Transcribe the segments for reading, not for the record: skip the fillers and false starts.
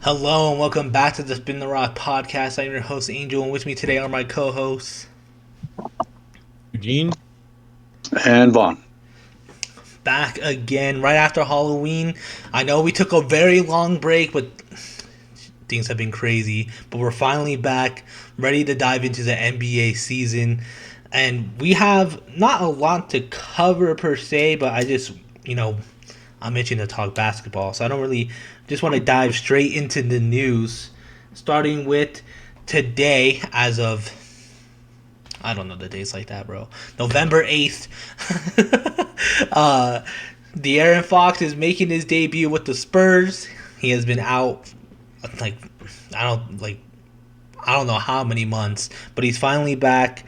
Hello and welcome back to the Spin the Rock podcast. I'm your host Angel, and with me today are my co-hosts. Eugene? And Vaughn. Back again right after Halloween. I know we took a very long break, but things have been crazy. But we're finally back, ready to dive into the NBA season, and we have not a lot to cover per se. But you know, I'm itching to talk basketball, so I don't really just want to dive straight into the news, starting with today as of I don't know the dates like that, bro. November 8th. uh, De'Aaron Fox is making his debut with the Spurs. He has been out like I don't like I don't know how many months, but he's finally back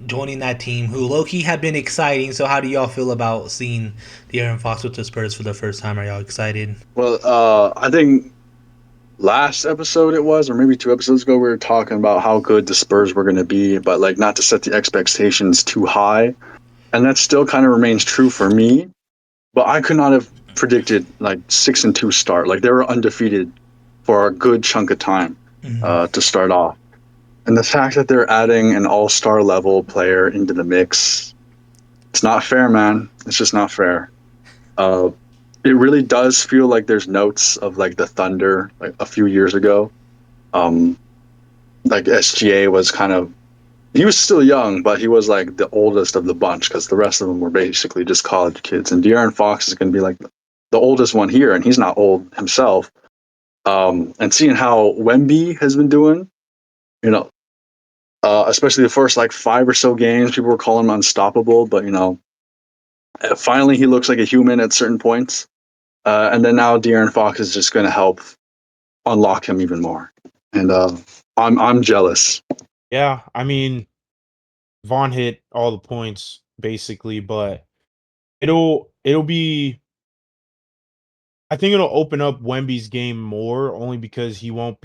joining that team who low-key had been exciting. So how do y'all feel about seeing De'Aaron Fox with the Spurs for the first time? Are y'all excited? Well, I think last episode it was, or maybe 2 episodes ago, we were talking about how good the Spurs were going to be, but like not to set the expectations too high. And that still kind of remains true for me. But I could not have predicted like 6-2 start. Like they were undefeated for a good chunk of time Mm-hmm. to start off. And the fact that they're adding an all-star level player into the mix, it's not fair, man. It's just not fair. Uh, it really does feel like there's notes of like the Thunder like a few years ago. Um, like SGA was kind of he was still young, but he was like the oldest of the bunch because the rest of them were basically just college kids. And De'Aaron Fox is going to be like the oldest one here, and he's not old himself. And seeing how Wemby has been doing, you know, especially the first like five or so games, people were calling him unstoppable, but finally he looks like a human at certain points. And then now De'Aaron Fox is just going to help unlock him even more. And I'm jealous. Yeah, I mean, Vaughn hit all the points basically, but it'll be I think it'll open up Wemby's game more only because he won't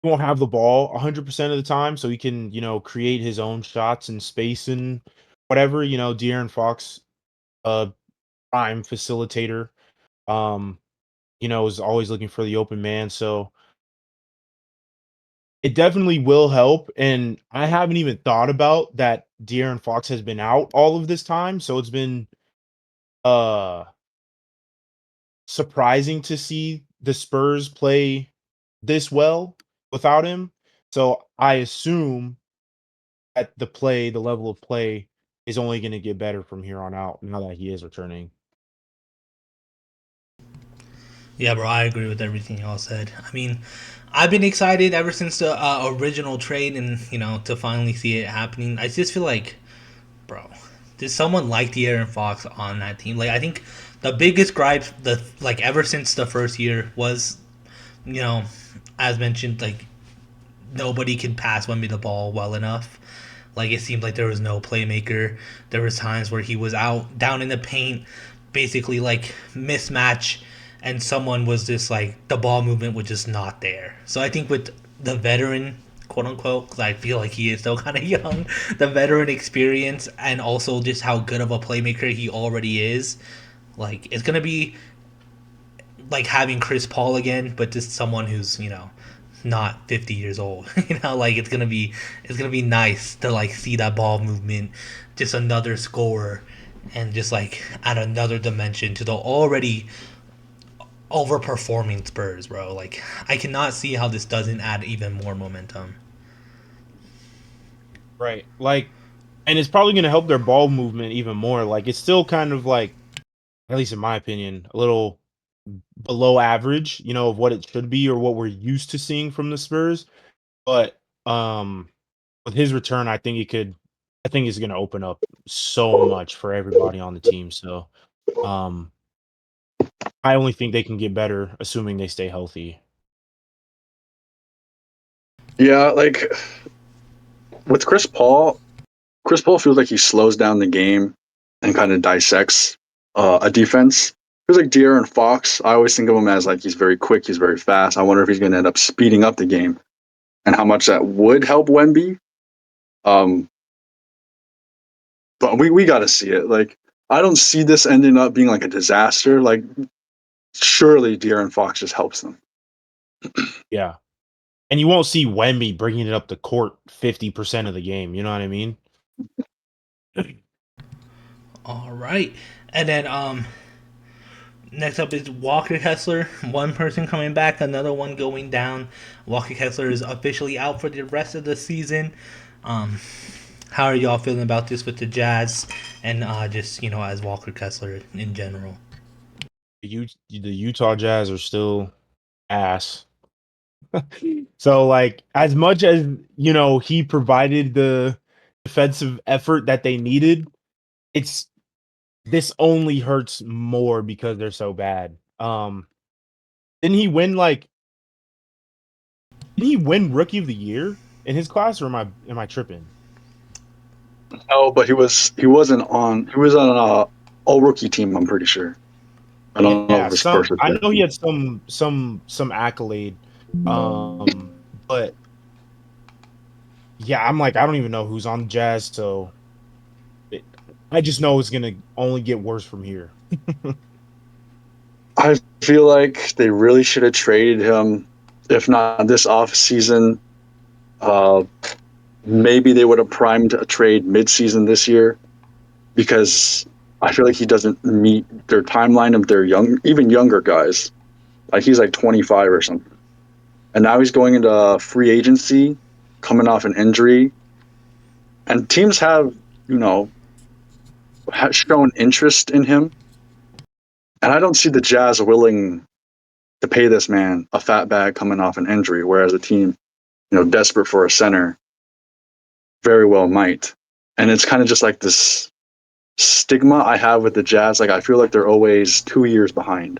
have the ball 100% of the time, so he can, create his own shots and space and whatever, De'Aaron Fox, uh prime facilitator, um, is always looking for the open man. So it definitely will help, and I haven't even thought about that De'Aaron Fox has been out all of this time, so it's been, uh, surprising to see the Spurs play this well without him. So I assume that the level of play is only gonna get better from here on out now that he is returning. Yeah, bro, I agree with everything y'all said. I mean, I've been excited ever since the original trade, and to finally see it happening. I just feel like, bro, there's someone like De'Aaron Fox on that team. Like, I think the biggest gripe, ever since the first year was, you know, as mentioned, like nobody could pass Wemby the ball well enough. Like it seemed like there was no playmaker. There was times where he was out down in the paint, basically like mismatch, and someone was just like the ball movement was just not there. So I think with the veteran, quote unquote, because I feel like he is still kind of young, the veteran experience and also just how good of a playmaker he already is, like it's gonna be like having Chris Paul again, but just someone who's not 50 years old. Like it's gonna be nice to like see that ball movement, just another scorer, and just like add another dimension to the already overperforming Spurs, bro. Like I cannot see how this doesn't add even more momentum. Right. Like, and it's probably gonna help their ball movement even more. Like, it's still kind of like, at least in my opinion, a little below average, of what it should be or what we're used to seeing from the Spurs. But with his return, I think it's gonna open up so much for everybody on the team. So um I only think they can get better assuming they stay healthy. Yeah, like with Chris Paul feels like he slows down the game and kind of dissects a defense. Feels like De'Aaron Fox. I always think of him as like he's very quick, he's very fast. I wonder if he's going to end up speeding up the game and how much that would help Wemby. Um, but we got to see it. Like I don't see this ending up being like a disaster. Like surely De'Aaron Fox just helps them. Yeah. And you won't see Wemby bringing it up the court 50% of the game. You know what I mean? All right, and then next up is Walker Kessler. One person coming back, another one going down. Walker Kessler is officially out for the rest of the season. Um, how are y'all feeling about this with the Jazz and just as Walker Kessler in general? The Utah Jazz are still ass. So, like, as much as he provided the defensive effort that they needed, it's this only hurts more because they're so bad. Didn't he win didn't he win Rookie of the Year in his class, or am I tripping? Oh, but he was on a all rookie team. I'm pretty sure. I don't know if Yeah, it was first or I know he second. had some accolade. But yeah, I'm like, I don't even know who's on the Jazz, so it, I just know it's gonna only get worse from here. I feel like they really should have traded him. If not this off season, uh, maybe they would have primed a trade mid-season this year because I feel like he doesn't meet their timeline of their even younger guys. Like he's like 25 or something, and now he's going into free agency, coming off an injury, and teams have you know shown interest in him, and I don't see the Jazz willing to pay this man a fat bag coming off an injury, whereas a team desperate for a center very well might. And it's kind of just like this stigma I have with the Jazz. Like I feel like they're always 2 years behind.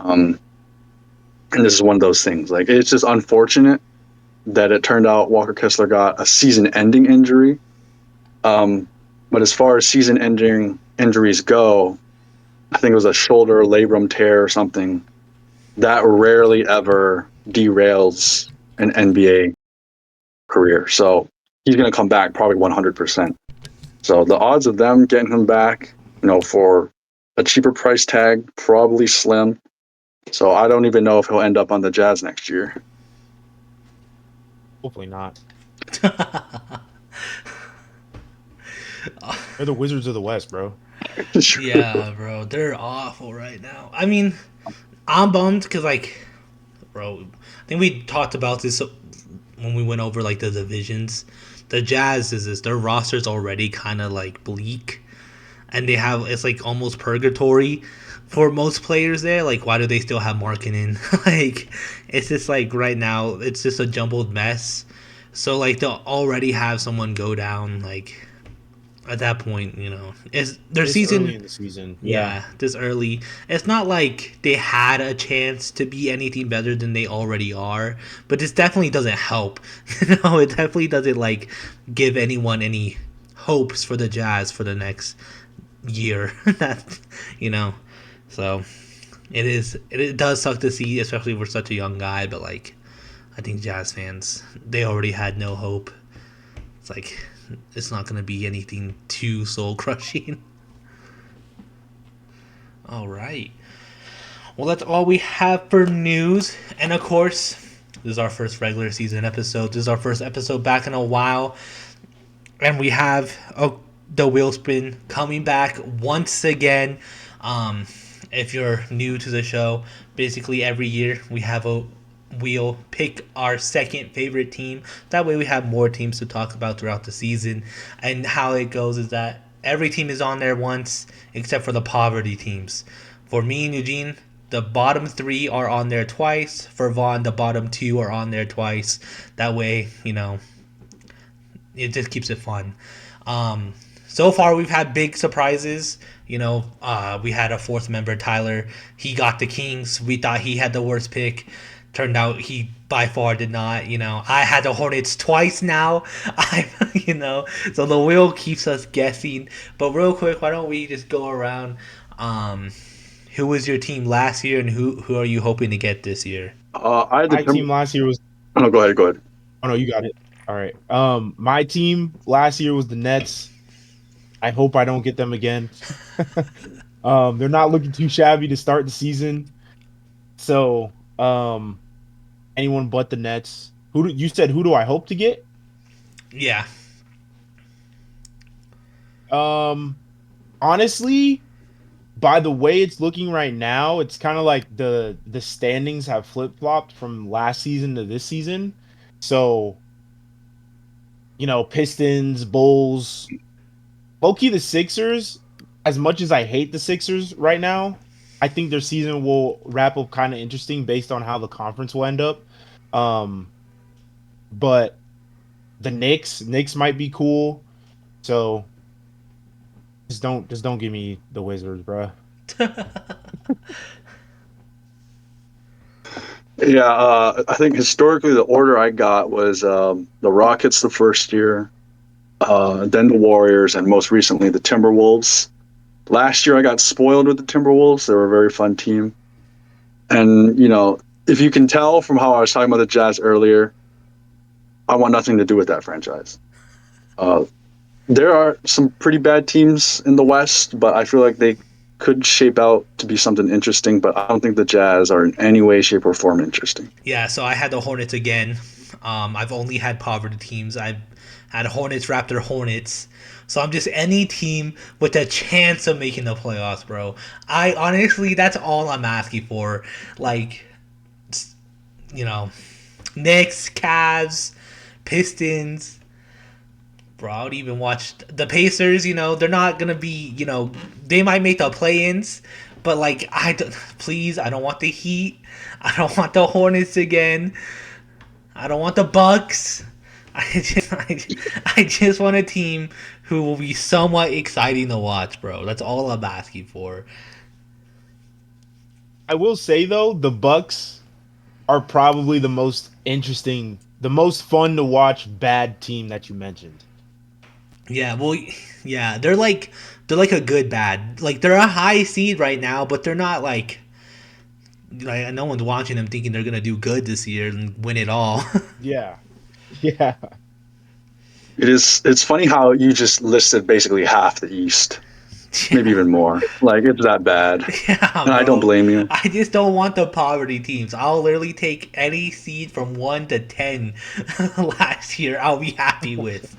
Um, and this is one of those things. Like it's just unfortunate that it turned out Walker Kessler got a season-ending injury. Um, but as far as season-ending injuries go, I think it was a shoulder labrum tear or something that rarely ever derails an NBA career. So he's going to come back probably 100%. So the odds of them getting him back, for a cheaper price tag, probably slim. So I don't even know if he'll end up on the Jazz next year. Hopefully not. They're the Wizards of the West, bro. Yeah, bro, they're awful right now. I mean, I'm bummed because, like, bro, I think we talked about this when we went over like the divisions. The Jazz is this their roster's already kind of like bleak, and they have it's like almost purgatory for most players there. Like, why do they still have Markkinen? Like, it's just like right now, it's just a jumbled mess. So like they'll already have someone go down. Like at that point, it's their This early season. in the season. Yeah. Yeah, this early. It's not like they had a chance to be anything better than they already are, but this definitely doesn't help. It definitely doesn't like give anyone any hopes for the Jazz for the next year. That you know, so it does suck to see, especially for such a young guy. But like, I think Jazz fans they already had no hope. It's like it's not gonna be anything too soul crushing. All right. Well, that's all we have for news. And of course, this is our first regular season episode. This is our first episode back in a while. And we have the wheel spin coming back once again. If you're new to the show, basically every year we have a wheel pick our second favorite team. That way we have more teams to talk about throughout the season. And how it goes is that every team is on there once except for the poverty teams. For me and Eugene, the bottom three are on there twice. For Vaughn, the bottom two are on there twice. That way, it just keeps it fun. So far, we've had big surprises. We had a fourth member, Tyler. He got the Kings. We thought he had the worst pick. Turned out he by far did not. I had the Hornets twice now. So the wheel keeps us guessing. But real quick, why don't we just go around? Who was your team last year, and who are you hoping to get this year? I had the My term. team last year was Oh, go ahead. Go ahead. Oh no, you got it. All right. My team last year was the Nets. I hope I don't get them again. They're not looking too shabby to start the season. So, anyone but the Nets. You said who do I hope to get? Yeah. Um, honestly, by the way it's looking right now, it's kind of like the standings have flip flopped from last season to this season. So Pistons, Bulls, low key the Sixers. As much as I hate the Sixers right now, I think their season will wrap up kind of interesting based on how the conference will end up. Um, but the Knicks might be cool. So just don't give me the Wizards, bro. Yeah, I think historically the order I got was the Rockets the first year, then the Warriors, and most recently the Timberwolves. Last year I got spoiled with the Timberwolves. They were a very fun team. And, if you can tell from how I was talking about the Jazz earlier, I want nothing to do with that franchise. Uh, there are some pretty bad teams in the West, but I feel like they could shape out to be something interesting. But I don't think the Jazz are in any way, shape, or form interesting. Yeah, so I had the Hornets again. I've only had poverty teams. I've had Hornets, Raptor, Hornets. So I'm just any team with a chance of making the playoffs, bro. I honestly, that's all I'm asking for. Like, you know, Knicks, Cavs, Pistons. Bro, I would even watch the Pacers. They're not gonna be. They might make the play-ins, but like, please, I don't want the Heat. I don't want the Hornets again. I don't want the Bucks. I just want a team who will be somewhat exciting to watch, bro. That's all I'm asking for. I will say though, the Bucks are probably the most interesting, the most fun to watch bad team that you mentioned. Yeah, well, yeah, they're like a good bad. Like they're a high seed right now, but they're not like no one's watching them thinking they're gonna do good this year and win it all. Yeah. Yeah. It's funny how you just listed basically half the East, maybe Yeah, even more. Like it's that bad. yeah, And I don't bro. blame you. I just don't want the poverty teams. I'll literally take any seed from 1 to 10 last year. I'll be happy with.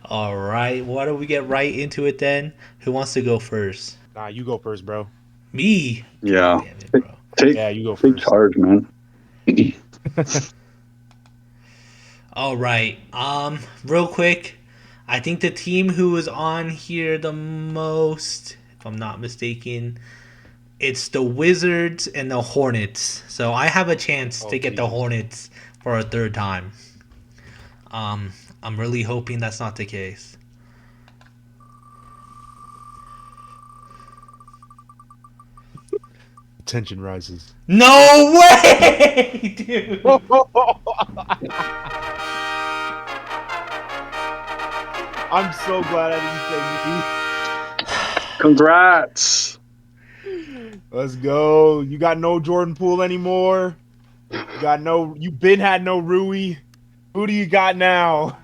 All right, why don't we get right into it then? Who wants to go first? Nah, you go first, bro. Me. God Yeah. damn it, Take bro. take, Yeah, you go take first. charge, man. All right. Real quick, I think the team who is on here the most, if I'm not mistaken, it's the Wizards and the Hornets. So I have a chance Oh, to get the Jesus. Hornets for a third time. Um, I'm really hoping that's not the case. Tension rises. No way, dude. I'm so glad I Congrats. didn't say me. Let's go. You got no Jordan Poole anymore. You been had no Rui. Who do you got now?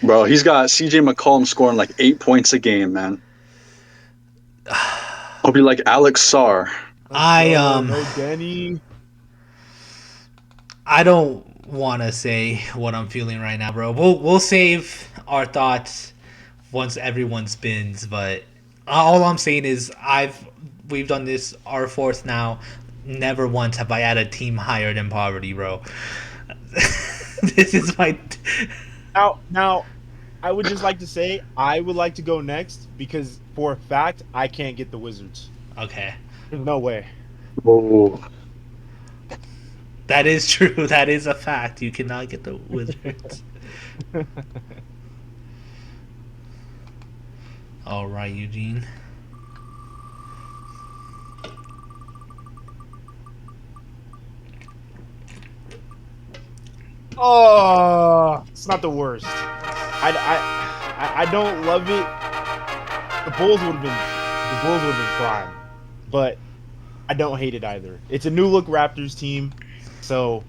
Bro, he's got CJ McCollum scoring like 8 points a game, man. Hope you like Alex Sarr. Let's I go. um No Denny. I don't want to say what I'm feeling right now, bro. We'll save our thoughts once everyone spins. But all I'm saying is we've done this our fourth now. Never once have I had a team higher than poverty, bro. This is my Now, I would just like to say I would like to go next because for a fact I can't get the Wizards. okay. There's no way. Oh, That is true. That is a fact. You cannot get the Wizards. All right, Eugene. Oh, it's not the worst. I don't love it. The Bulls would have been prime, but I don't hate it either. It's a new look Raptors team, so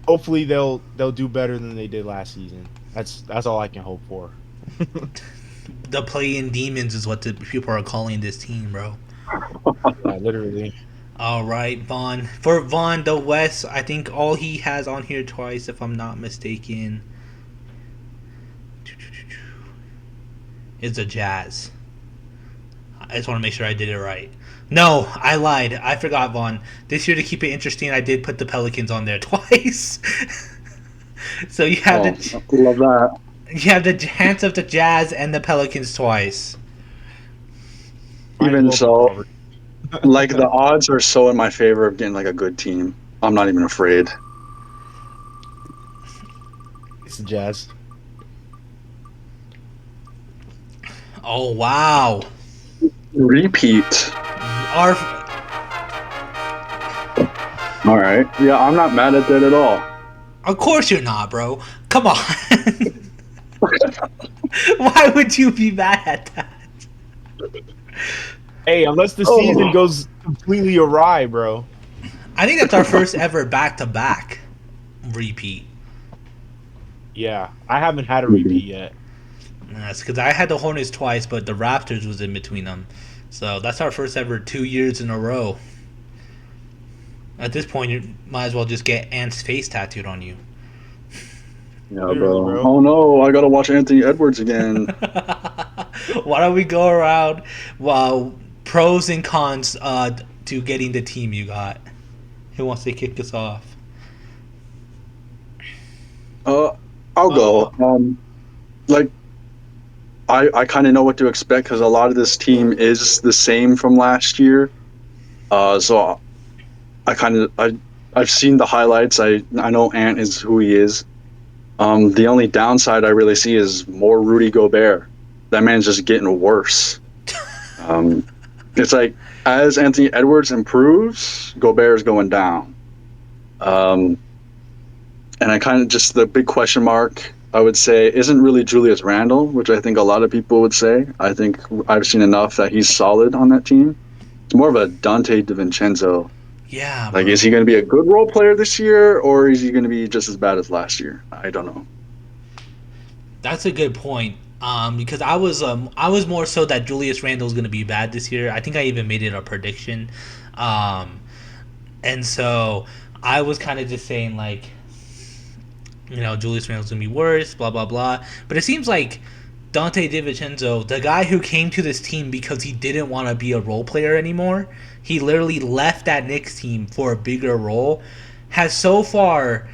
hopefully they'll do better than they did last season. That's all I can hope for. The play-in demons is what the people are calling this team, bro. Yeah, literally. All right, Vaughn. For Vaughn, the West, I think all he has on here twice, if I'm not mistaken, is the Jazz. I just want to make sure I did it right. No, I lied. I forgot, Vaughn. This year, to keep it interesting, I did put the Pelicans on there twice. So Oh, love that. you have the chance of the Jazz and the Pelicans twice. Might as Even well be so, covered. like the odds are so in my favor of getting like a good team. I'm not even afraid. It's the Jazz. Oh wow! Repeat. Our All right. Yeah, I'm not mad at that at all. of course you're not, bro. Come on. Why would you be mad at that? Hey, unless the season Oh, goes completely awry, bro. I think that's our first ever back to back repeat. Yeah, I haven't had a repeat yet. That's because I had the Hornets twice, but the Raptors was in between them. So that's our first ever 2 years in a row. At this point, you might as well just get Ant's face tattooed on you. yeah, Literally, bro. bro. Oh no, I gotta watch Anthony Edwards again. Why don't we go around pros and cons to getting the team you got? Who wants to kick us off? Uh, I'll Uh, go. Like I kind of know what to expect because a lot of this team is the same from last year. So I kind of I've seen the highlights. I know Ant is who he is. The only downside I really see is more Rudy Gobert. That man's just getting worse. Um, it's like as Anthony Edwards improves, Gobert is going down. Um, and I kind of just the big question mark I would say isn't really Julius Randle, which I think a lot of people would say. I think I've seen enough that he's solid on that team. It's more of a Dante DiVincenzo. Yeah, Like, is he bro. going to be a good role player this year, or is he going to be just as bad as last year? I don't know. That's a good point. Because I was more so that Julius Randle is going to be bad this year. I think I even made it a prediction. Um, and so I was kind of just saying like, Julius Randle's going to be worse, blah blah blah. But it seems like Dante DiVincenzo, the guy who came to this team because he didn't want to be a role player anymore, he literally left that Knicks team for a bigger role, has so far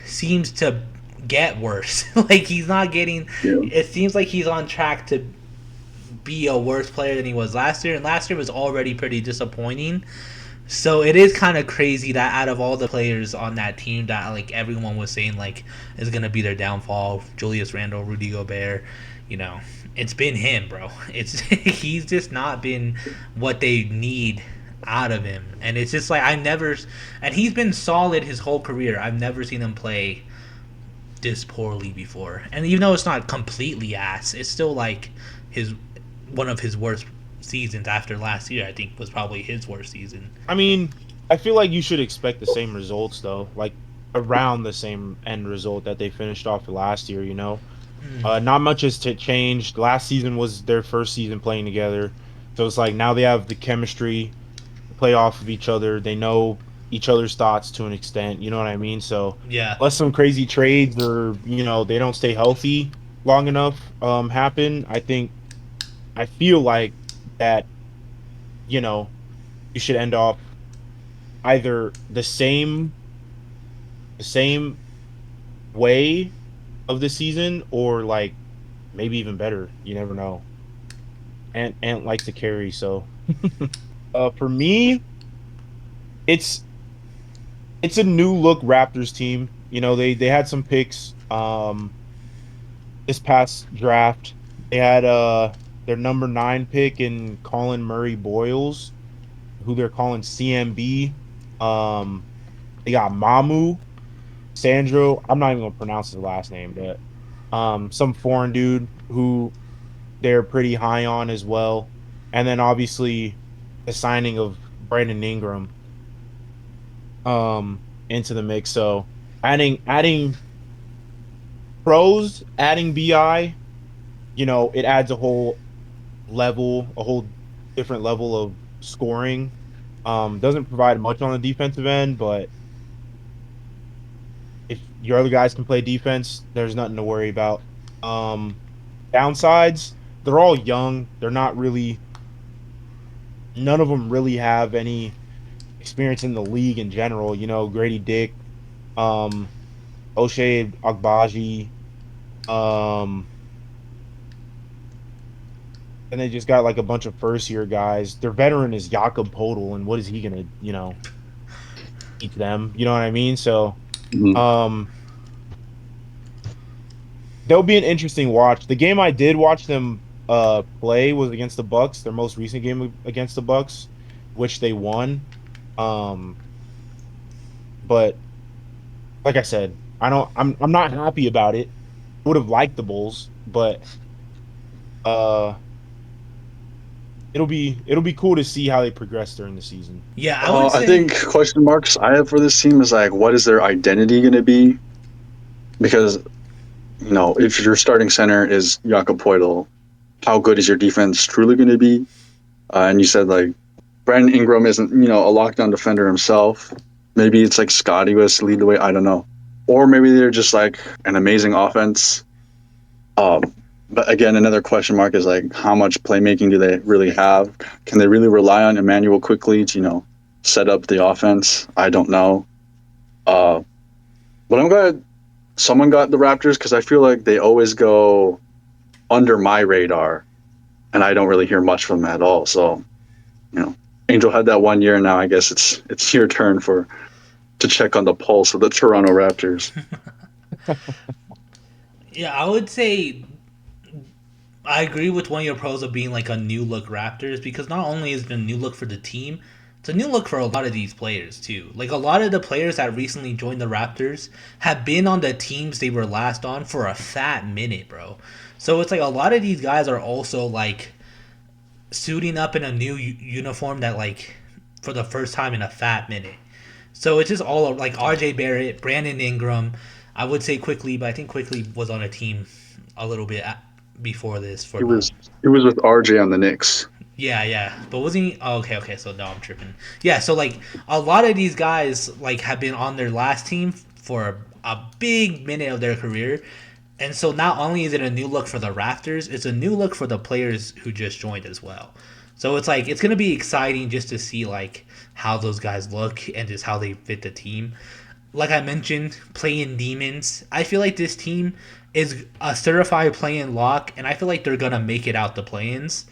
seems to get worse. Like he's not getting. Yeah. It seems like he's on track to be a worse player than he was last year, and last year was already pretty disappointing. So it is kind of crazy that out of all the players on that team, that like everyone was saying like is gonna be their downfall, Julius Randle, Rudy Gobert, you know, it's been him, bro. It's he's just not been what they need out of him, and it's just like and he's been solid his whole career. I've never seen him play this poorly before. And even though it's not completely ass, it's still like his one of his worst seasons after last year. I think was probably his worst season. I mean, I feel like you should expect the same results though, like around the same end result that they finished off last year. Not much has changed. Last season was their first season playing together, so it's like now they have the chemistry to play off of each other. They know each other's thoughts to an extent. You know what I mean? So Yeah, unless some crazy trades or they don't stay healthy long enough happen, I feel like that you know you should end off either the same way of the season or like maybe even better. You never know. Ant likes to carry, so for me, it's it's a new look Raptors team. They had some picks this past draft. They had their number 9 pick in Colin Murray Boyles, who they're calling CMB. Um they got Mamu, Sandro. I'm not even gonna pronounce his last name, but some foreign dude who they're pretty high on as well. And then obviously the signing of Brandon Ingram into the mix. So adding pros, adding BI, it adds a whole different level of scoring Doesn't provide much on the defensive end, but if your other guys can play defense, there's nothing to worry about. Um, Downsides, they're all young. They're not really none of them really have any experience in the league in general. Grady Dick, um, O'Shea Agbaji, um, and they just got like a bunch of first year guys. Their veteran is Jakob Podol, and what is he gonna, teach them? You know what I mean? So, Mhm. um, that'll be an interesting watch. The game I did watch them play was against the Bucks, their most recent game against the Bucks, which they won. Um, but like I said, I'm not happy about it. Would have liked the Bulls, but uh it'll be cool to see how they progress during the season. Yeah, I would I say think question marks I have for this team is like, what is their identity going to be? Because if your starting center is Jakob Poeltl, how good is your defense truly going to be? And you said like Brandon Ingram isn't a lockdown defender himself. Maybe it's like Scotty was to lead the way. I don't know, or maybe they're just like an amazing offense. Um, but again, another question mark is like how much playmaking do they really have? Can they really rely on Emmanuel quickly to set up the offense? I don't know. Uh, but I'm glad someone got the Raptors because I feel like they always go under my radar, and I don't really hear much from them at all. So Angel had that 1 year, and now I guess it's your turn to check on the pulse of the Toronto Raptors. yeah, I would say I agree with one of your pros of being like a new look Raptors because not only is it a new look for the team, it's a new look for a lot of these players too. Like a lot of the players that recently joined the Raptors have been on the teams they were last on for a fat minute, bro. So it's like a lot of these guys are also like suiting up in a new uniform that like for the first time in a fat minute. So it's just all like R.J. Barrett, Brandon Ingram. I would say quickly, but I think quickly was on a team a little bit before this for It the was it was with RJ on the Knicks. yeah, yeah. But wasn't he? Oh, okay, okay. So no, I'm tripping. Yeah, so like a lot of these guys like have been on their last team for a big minute of their career, and so not only is it a new look for the Raptors, it's a new look for the players who just joined as well. So it's like it's gonna be exciting just to see like how those guys look and just how they fit the team. Like I mentioned, playing demons. I feel like this team is a certified play-in lock, and I feel like they're gonna make it out the play-ins.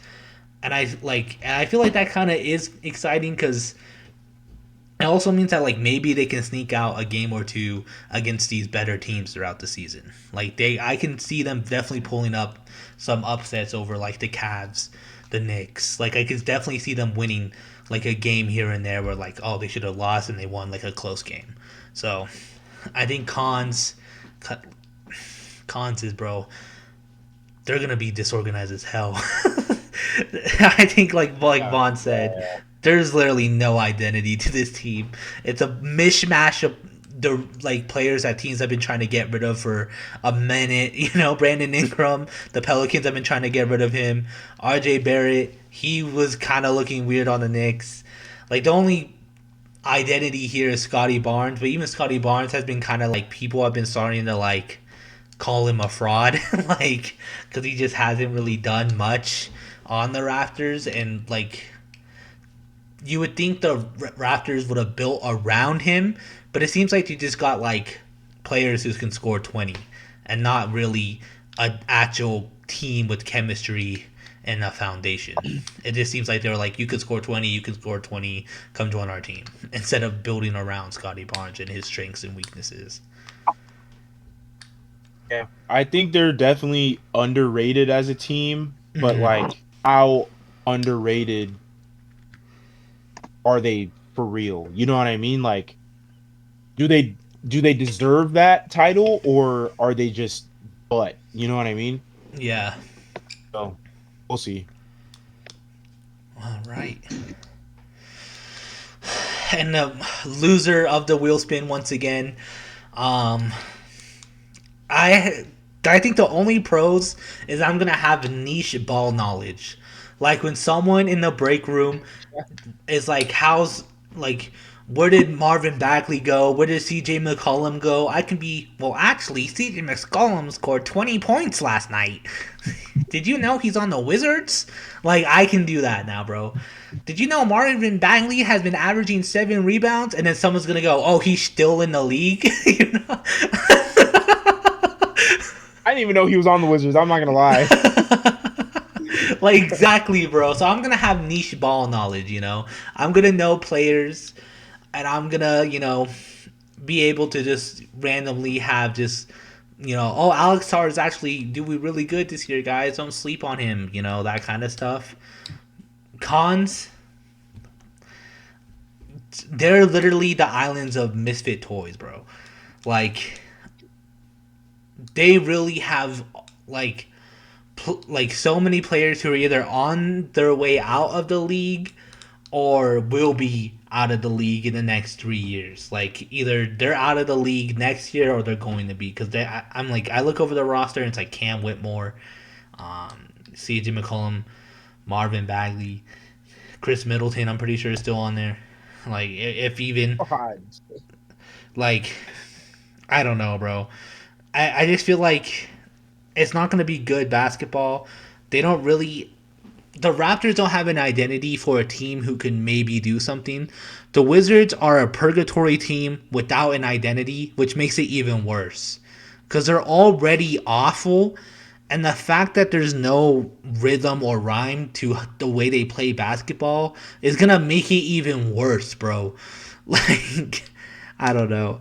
And I feel like that kind of is exciting because it also means that like maybe they can sneak out a game or two against these better teams throughout the season. I can see them definitely pulling up some upsets over like the Cavs, the Knicks. Like I could definitely see them winning like a game here and there where like oh they should have lost and they won like a close game. So I think cons is bro they're gonna be disorganized as hell. I think like Yeah. Vaughn said, there's literally no identity to this team. It's a mishmash of the like players that teams have been trying to get rid of for a minute. Brandon Ingram, the Pelicans have been trying to get rid of him. R.J. Barrett, he was kind of looking weird on the Knicks. Like the only identity here is Scotty Barnes, but even Scotty Barnes has been kind of like people have been starting to like call him a fraud, like because he just hasn't really done much on the Raptors, and like you would think the Raptors would have built around him, but it seems like you just got like players who can score 20 and not really an actual team with chemistry and a foundation. It just seems like they were like, you could score 20, you can score 20, come join our team, instead of building around Scotty Barnes and his strengths and weaknesses. Yeah. I think they're definitely underrated as a team, but Mm-hmm. like how underrated are they for real? You know what I mean? Like do they deserve that title or are they just you know what I mean? Yeah. So we'll see. All right. And the loser of the wheel spin once again. Um, I I think the only pros is I'm gonna have niche ball knowledge. Like when someone in the break room is like, how's like, where did Marvin Bagley go? Where did CJ McCollum go? I can be, well, actually, CJ McCollum scored 20 points last night. Did you know he's on the Wizards? Like, I can do that now, bro. Did you know Marvin Bagley has been averaging 7 rebounds? And then someone's gonna go, oh, he's still in the league? You know? I didn't even know he was on the Wizards. I'm not gonna lie. Like, exactly, bro. So I'm gonna have niche ball knowledge, you know? I'm gonna know players, and I'm gonna, be able to just randomly have just, oh, Alex Tar is actually doing really good this year, guys. Don't sleep on him, that kind of stuff. Cons, they're literally the islands of misfit toys, bro. Like, they really have, like, like so many players who are either on their way out of the league or will be out of the league in the next 3 years. Like either they're out of the league next year or they're going to be, because I'm like, I look over the roster and it's like Cam Whitmore, CJ McCollum, Marvin Bagley, Chris Middleton. I'm pretty sure is still on there. Like if even, God. like, I don't know, bro. I just feel like it's not going to be good basketball. They don't really. The Raptors don't have an identity for a team who can maybe do something. The Wizards are a purgatory team without an identity, which makes it even worse. Because they're already awful, and the fact that there's no rhythm or rhyme to the way they play basketball is going to make it even worse, bro. Like, I don't know.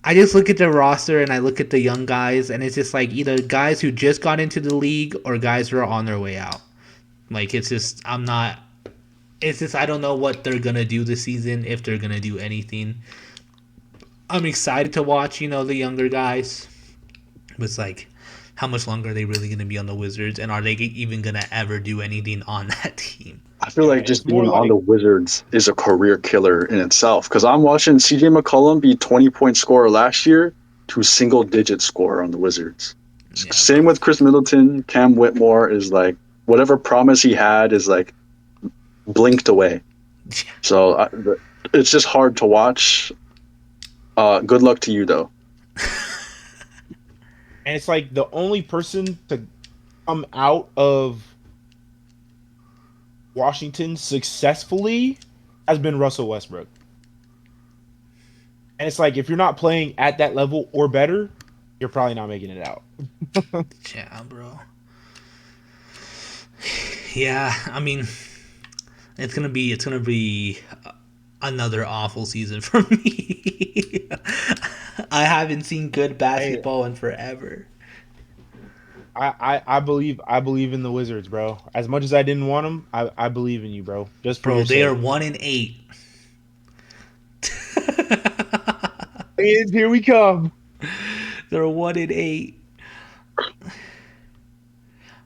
I just look at the roster and I look at the young guys, and it's just like either guys who just got into the league or guys who are on their way out. Like, it's just, I'm not. It's just, I don't know what they're going to do this season, if they're going to do anything. I'm excited to watch, the younger guys. But it's like, how much longer are they really going to be on the Wizards? And are they even going to ever do anything on that team? I feel Yeah, like it's just more being on like the Wizards is a career killer in itself. Because I'm watching CJ McCollum be 20-point scorer last year to single-digit scorer on the Wizards. Yeah, Same bro. with Chris Middleton. Cam Whitmore is like, whatever promise he had is like blinked away. So it's just hard to watch. Good luck to you, though. and it's like the only person to come out of Washington successfully has been Russell Westbrook. And it's like if you're not playing at that level or better, you're probably not making it out. Yeah, bro. Yeah, I mean, it's gonna be another awful season for me. I haven't seen good Hey, basketball in forever. I believe in the Wizards, bro. As much as I didn't want them, I believe in you, bro. Just for Bro, your they are sake. 1-8. And here we come. They're 1-8.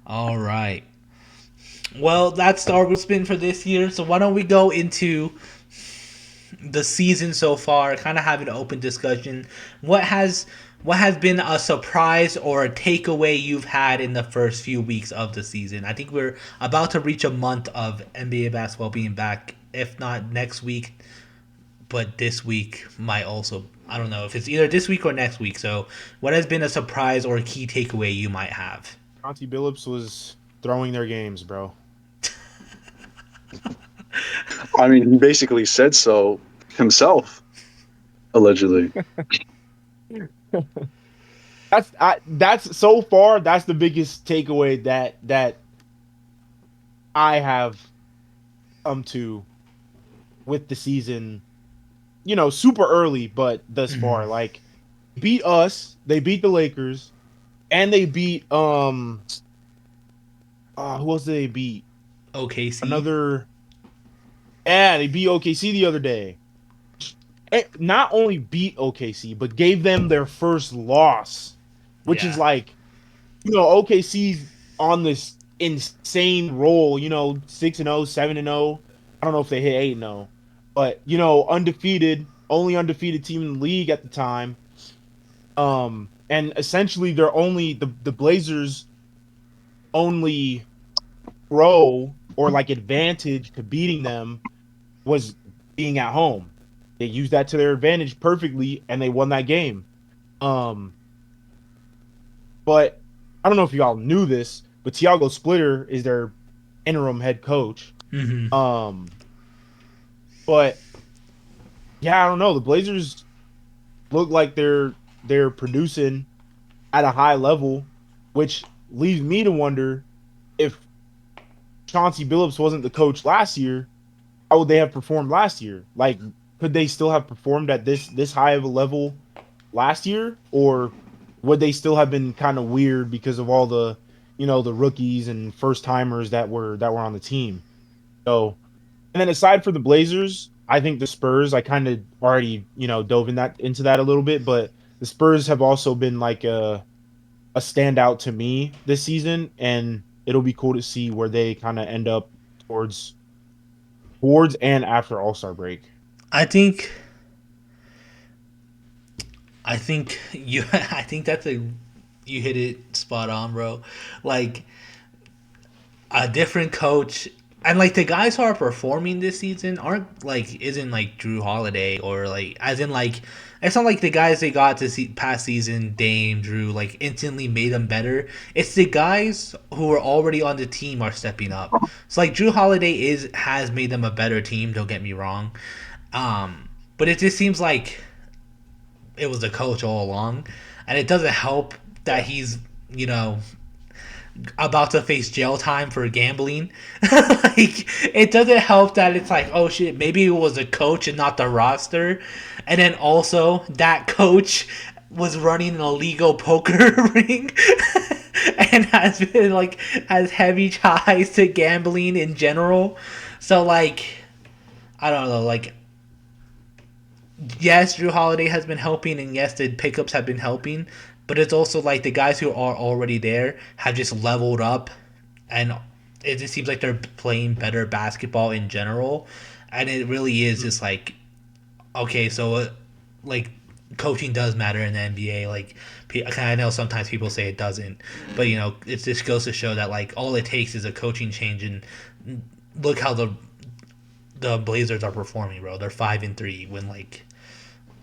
All right. Well, that's our spin for this year. So why don't we go into the season so far? Kind of have an open discussion. What has what has been a surprise or a takeaway you've had in the first few weeks of the season? I think we're about to reach a month of NBA basketball being back. If not next week, but this week might also. I don't know if it's either this week or next week. So, what has been a surprise or a key takeaway you might have? Monty Billups was throwing their games, bro. I mean, he basically said so himself, allegedly. That's so far. That's the biggest takeaway that I have come to with the season. Super early, but thus far, like beat us, they beat the Lakers, and they beat who else did they beat? OKC. Another Yeah, they beat OKC the other day. Not only beat OKC, but gave them their first loss, which is Yeah. like, OKC's on this insane roll, 6-0, 7-0. I don't know if they hit 8-0, but undefeated, only undefeated team in the league at the time. And essentially they're only the Blazers only pro or like advantage to beating them was being at home. They used that to their advantage perfectly, and they won that game. Um, but I don't know if y'all knew this, but Thiago Splitter is their interim head coach. Hmm. Um, but yeah, I don't know. The Blazers look like they're producing at a high level, which leaves me to wonder if Chauncey Billups wasn't the coach last year, how would they have performed last year? Like, could they still have performed at this high of a level last year, or would they still have been kind of weird because of all the the rookies and first timers that were on the team? So, and then aside from the Blazers, I think the Spurs. I kind of already dove into that a little bit, but the Spurs have also been like a standout to me this season, and it'll be cool to see where they kind of end up towards towards and after All Star break. I think I think you I think that's a you hit it spot on, bro. Like a different coach and like the guys who are performing this season aren't like isn't like Drew Holiday or like as in like it's not like the guys they got to see past season Dame Drew like instantly made them better. It's the guys who are already on the team are stepping up. So like Drew Holiday is has made them a better team. Don't get me wrong, but it just seems like it was the coach all along, and it doesn't help that he's you know about to face jail time for gambling. Like it doesn't help that it's like, oh shit, maybe it was a coach and not the roster. And then also that coach was running an illegal poker ring and has been like has heavy ties to gambling in general. So like I don't know, like yes, Drew Holiday has been helping, and yes, the pickups have been helping, but it's also like the guys who are already there have just leveled up, and it just seems like they're playing better basketball in general, and it really is just like okay, so like coaching does matter in the NBA. Like I know sometimes people say it doesn't, but it just goes to show that like all it takes is a coaching change, and look how the Blazers are performing, bro. They're 5-3 when like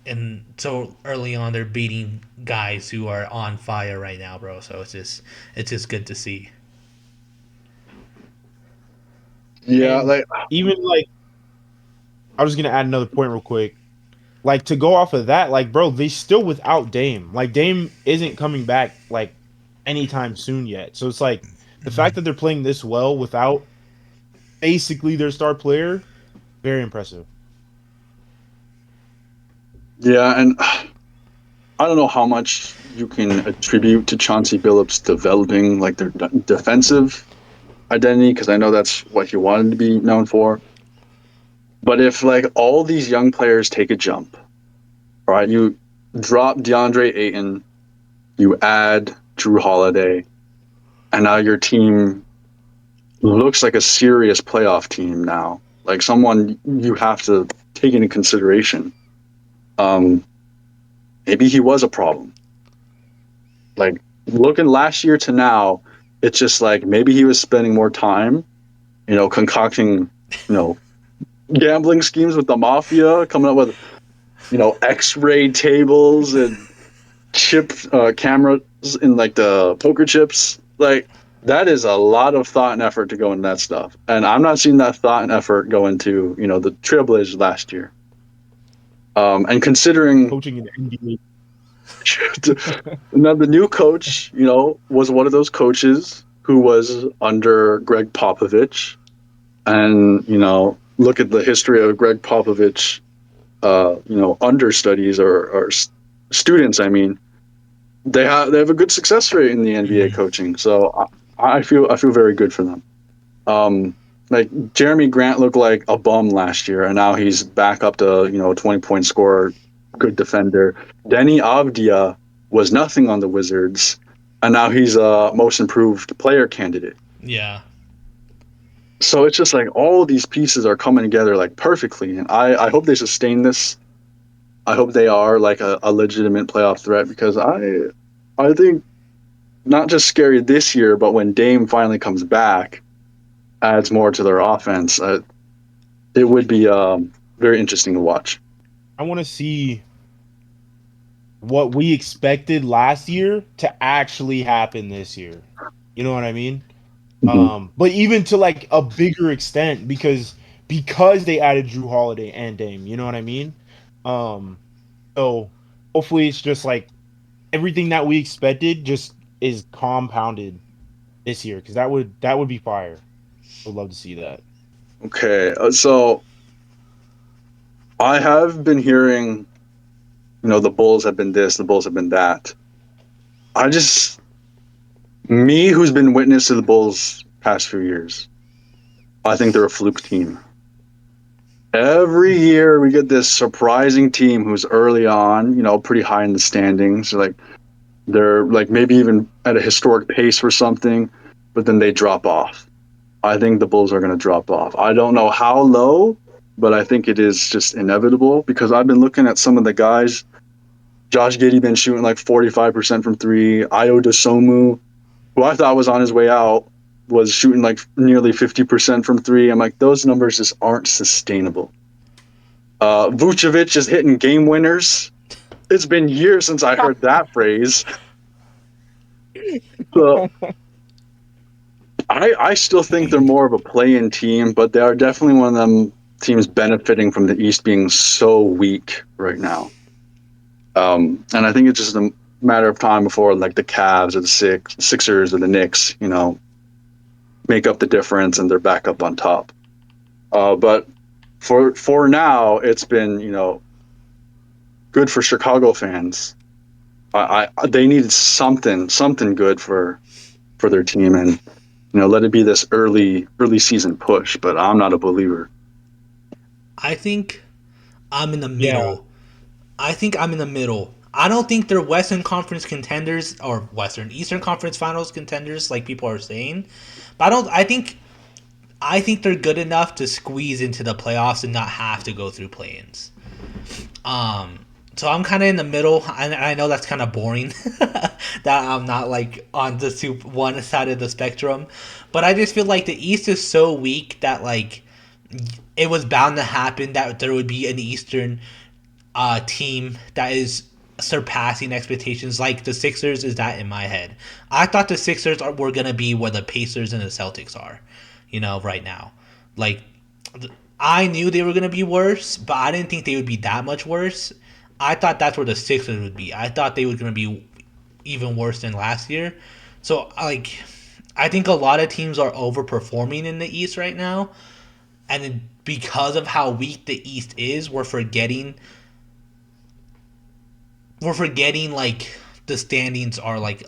and so early on they're beating guys who are on fire right now, bro. So it's just good to see. Yeah, And like even like I was gonna add another point real quick. Like to go off of that, like bro, they still without Dame. Like Dame isn't coming back like anytime soon yet. So it's like the fact that they're playing this well without basically their star player, very impressive. yeah, and I don't know how much you can attribute to Chauncey Billups developing like their defensive identity because I know that's what he wanted to be known for. But if like all these young players take a jump, right? You drop DeAndre Ayton, you add Drew Holiday, and now your team looks like a serious playoff team now. Like someone you have to take into consideration. Um, Maybe he was a problem. Like looking last year to now, it's just like maybe he was spending more time, concocting, you know, gambling schemes with the mafia, coming up with, X-ray tables and chip cameras in like the poker chips. Like that is a lot of thought and effort to go into that stuff, and I'm not seeing that thought and effort go into the Trailblazers last year. And considering Coaching in the NBA. now the new coach, was one of those coaches who was under Greg Popovich, and look at the history of Greg Popovich, understudies or students. I mean, they have a good success rate in the NBA Mm-hmm. coaching, so I feel very good for them. Like Jeremy Grant looked like a bum last year, and now he's back up to 20-point scorer, good defender. Denny Avdia was nothing on the Wizards, and now he's a most improved player candidate. Yeah. So it's just like all these pieces are coming together like perfectly, and I hope they sustain this. I hope they are like a legitimate playoff threat because I think not just scary this year, but when Dame finally comes back, adds more to their offense, it would be very interesting to watch. I want to see what we expected last year to actually happen this year. You know what I mean? Mhm. But even to like a bigger extent because they added Drew Holiday and Dame. You know what I mean? Um, so hopefully it's just like everything that we expected just is compounded this year because that would be fire. I would love to see that. Okay, so I have been hearing, the Bulls have been this, the Bulls have been that. I just, me who's been witness to the Bulls past few years, I think they're a fluke team. Every year we get this surprising team who's early on, pretty high in the standings. Like they're like maybe even at a historic pace for something, but then they drop off. I think the Bulls are going to drop off. I don't know how low, but I think it is just inevitable because I've been looking at some of the guys. Josh Giddey been shooting like 45% from three. Ayo Dosomu, who I thought was on his way out, was shooting like nearly 50% from three. I'm like, those numbers just aren't sustainable. Vucevic is hitting game winners. It's been years since I heard that phrase. So I still think they're more of a play-in team, but they are definitely one of them teams benefiting from the East being so weak right now. And I think it's just a matter of time before like the Cavs or the Sixers or the Knicks, make up the difference and they're back up on top. But for now, it's been good for Chicago fans. They needed something good for their team, and let it be this early season push. But I'm not a believer. I think I'm in the Yeah, middle. I think I'm in the middle. I don't think they're Western Conference contenders or Eastern Conference Finals contenders like people are saying. But I don't. I think they're good enough to squeeze into the playoffs and not have to go through play-ins. Um, so I'm kind of in the middle. I know that's kind of boring. That I'm not like on the one side of the spectrum, but I just feel like the East is so weak that like it was bound to happen that there would be an Eastern team that is surpassing expectations. Like the Sixers is that in my head. I thought the were gonna be where the Pacers and the Celtics are, right now. Like I knew they were gonna be worse, but I didn't think they would be that much worse. I thought that's where the Sixers would be. I thought they were gonna be even worse than last year. So like, I think a lot of teams are overperforming in the East right now, and because of how weak the East is, we're forgetting like the standings are like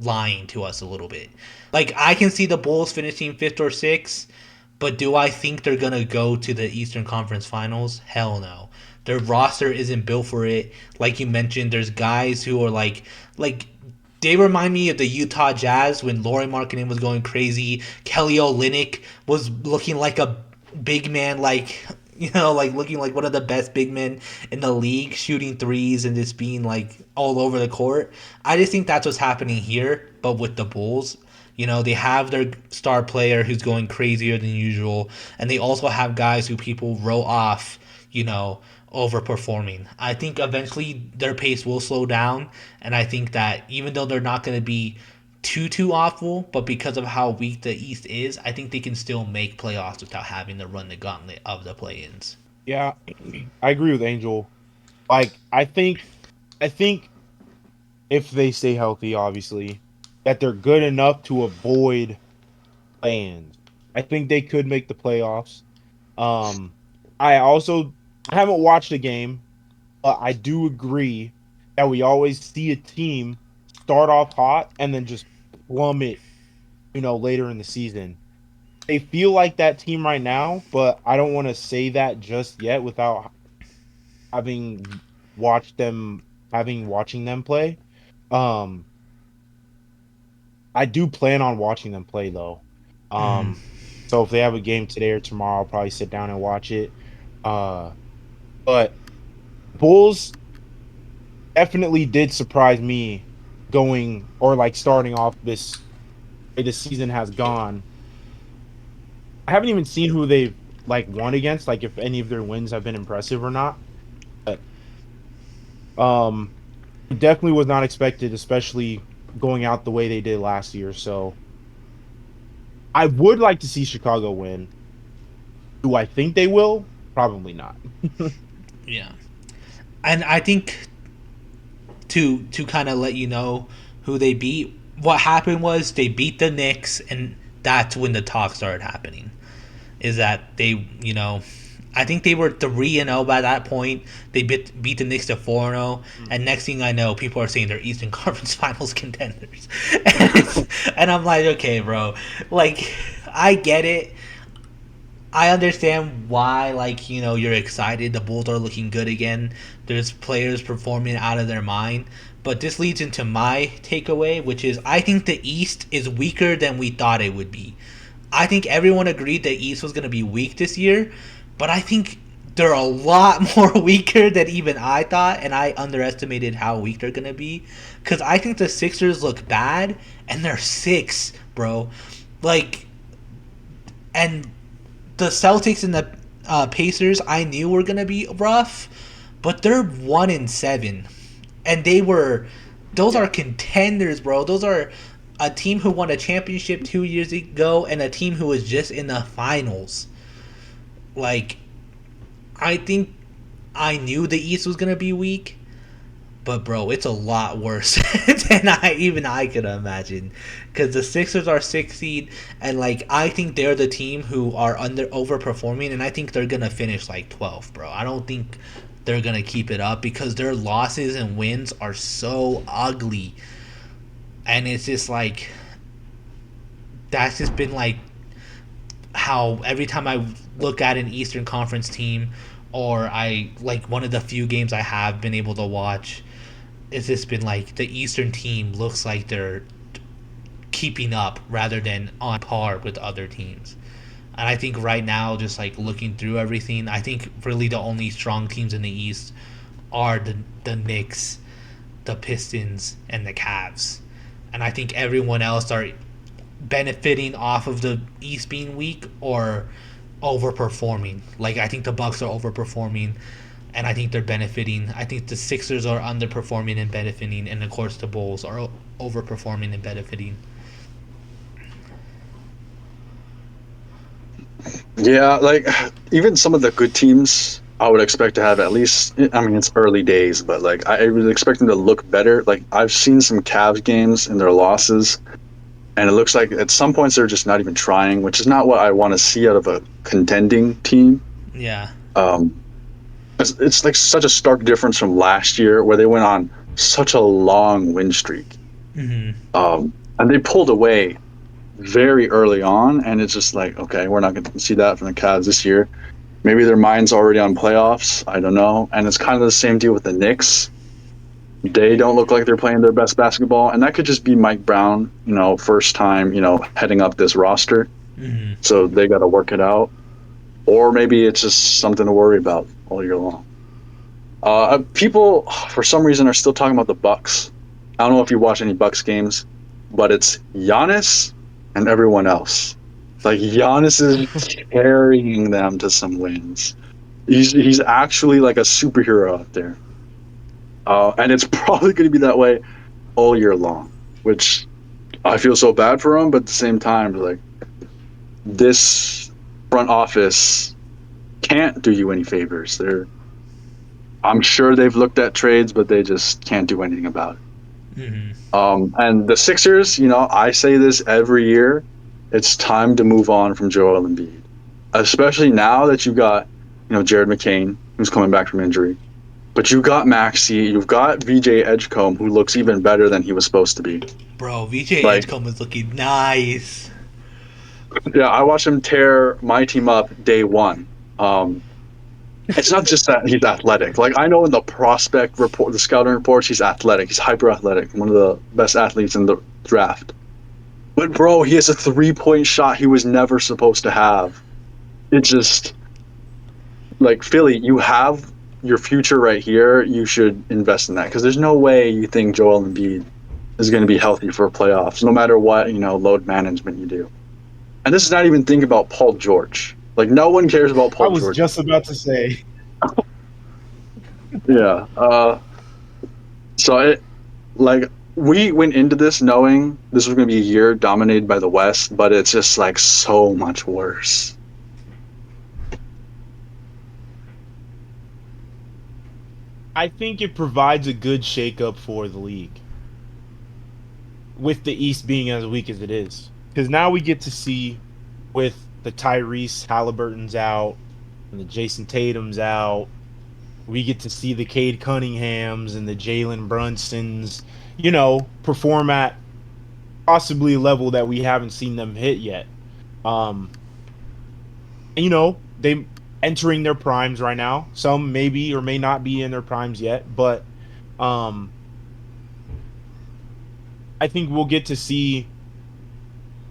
lying to us a little bit. Like I can see the Bulls finishing fifth or sixth, but do I think they're gonna go to the Eastern Conference Finals? Hell no. Their roster isn't built for it. Like you mentioned, there's guys who are like they remind me of the Utah Jazz when Lauri Markkanen was going crazy. Kelly Olynyk was looking like a big man, like like looking like one of the best big men in the league, shooting threes and just being like all over the court. I just think that's what's happening here, but with the Bulls. They have their star player who's going crazier than usual, and they also have guys who people row off, overperforming. I think eventually their pace will slow down, and I think that even though they're not going to be too awful, but because of how weak the East is, I think they can still make playoffs without having to run the gauntlet of the play-ins. yeah, I agree with Angel. Like, I think if they stay healthy, obviously, that they're good enough to avoid plans. I think they could make the playoffs. Um, I haven't watched a game, but I do agree that we always see a team start off hot and then just plummet, later in the season. They feel like that team right now, but I don't want to say that just yet without having watched them having watching them play. Um, I do plan on watching them play though. Um, so if they have a game today or tomorrow, I'll probably sit down and watch it. Uh, but Bulls definitely did surprise me going or like starting off this way the season has gone. I haven't even seen who they've like won against, like if any of their wins have been impressive or not. But it definitely was not expected, especially going out the way they did last year. So I would like to see Chicago win. Do I think they will? Probably not. Yeah, and I think to kind of let you know who they beat. What happened was they beat the Knicks, and that's when the talk started happening. Is that they, I think they were 3-0 by that point. They beat the Knicks to 4-0, and next thing I know, people are saying they're Eastern Conference Finals contenders, and I'm like, okay, bro, like I get it. I understand why, like, you're excited. The Bulls are looking good again. There's players performing out of their mind. But this leads into my takeaway, which is I think the East is weaker than we thought it would be. I think everyone agreed the East was going to be weak this year, but I think they're a lot more weaker than even I thought, and I underestimated how weak they're going to be. Because I think the Sixers look bad, and they're 6, bro. Like, and the Celtics and the Pacers, I knew were gonna be rough, but they're 1-7, and those are contenders, bro. Those are a team who won a championship 2 years ago and a team who was just in the finals. Like, I think I knew the East was gonna be weak, but bro, it's a lot worse than I could imagine. Because the Sixers are 6 seed, and like I think they're the team who are overperforming, and I think they're gonna finish like 12th, bro. I don't think they're gonna keep it up because their losses and wins are so ugly, and it's just like that's just been like how every time I look at an Eastern Conference team, or I like one of the few games I have been able to watch, it's just been like the Eastern team looks like they're keeping up rather than on par with other teams. And I think right now, just like looking through everything, I think really the only strong teams in the East are the Knicks, the Pistons, and the Cavs. And I think everyone else are benefiting off of the East being weak or overperforming. Like I think the Bucks are overperforming, and I think they're benefiting. I think the Sixers are underperforming and benefiting, and of course the Bulls are overperforming and benefiting. Yeah, like even some of the good teams, I would expect to have at least. I mean, it's early days, but like I would expect them to look better. Like I've seen some Cavs games and their losses, and it looks like at some points they're just not even trying, which is not what I want to see out of a contending team. Yeah. Um, it's like such a stark difference from last year where they went on such a long win streak, Mm-hmm. and they pulled away very early on, and it's just like, okay, we're not going to see that from the Cavs this year. Maybe their mind's already on playoffs. I don't know. And it's kind of the same deal with the Knicks. They don't look like they're playing their best basketball, and that could just be Mike Brown, first time, heading up this roster. Mm-hmm. So they got to work it out, or maybe it's just something to worry about all year long. People, for some reason, are still talking about the Bucks. I don't know if you watch any Bucks games, but it's Giannis and everyone else. Like Giannis is carrying them to some wins. He's actually like a superhero out there, and it's probably going to be that way all year long. Which I feel so bad for him, but at the same time, like this front office can't do you any favors. I'm sure they've looked at trades, but they just can't do anything about it. Mm-hmm. And the Sixers, I say this every year. It's time to move on from Joel Embiid, especially now that you've got, Jared McCain, who's coming back from injury. But you've got Maxey, you've got VJ Edgecombe, who looks even better than he was supposed to be. Bro, VJ Like, Edgecombe is looking nice. yeah, I watched him tear my team up day one. It's not just that he's athletic. Like I know in the prospect report, the scouting reports, he's athletic. He's hyper athletic, one of the best athletes in the draft. But bro, he has a 3-point shot he was never supposed to have. It's just like Philly, you have your future right here. You should invest in that because there's no way you think Joel Embiid is going to be healthy for playoffs, no matter what load management you do. And this is not even thinking about Paul George. Like no one cares about I Paul was George. just about to say. Yeah. So it like we went into this knowing this was going to be a year dominated by the West, but it's just like so much worse. I think it provides a good shakeup for the league, with the East being as weak as it is. Because now we get to see, with the Tyrese Halliburton's out and the Jason Tatum's out, we get to see the Cade Cunninghams and the Jalen Brunsons, perform at possibly a level that we haven't seen them hit yet. And, they entering their primes right now. Some maybe or may not be in their primes yet, but um, I think we'll get to see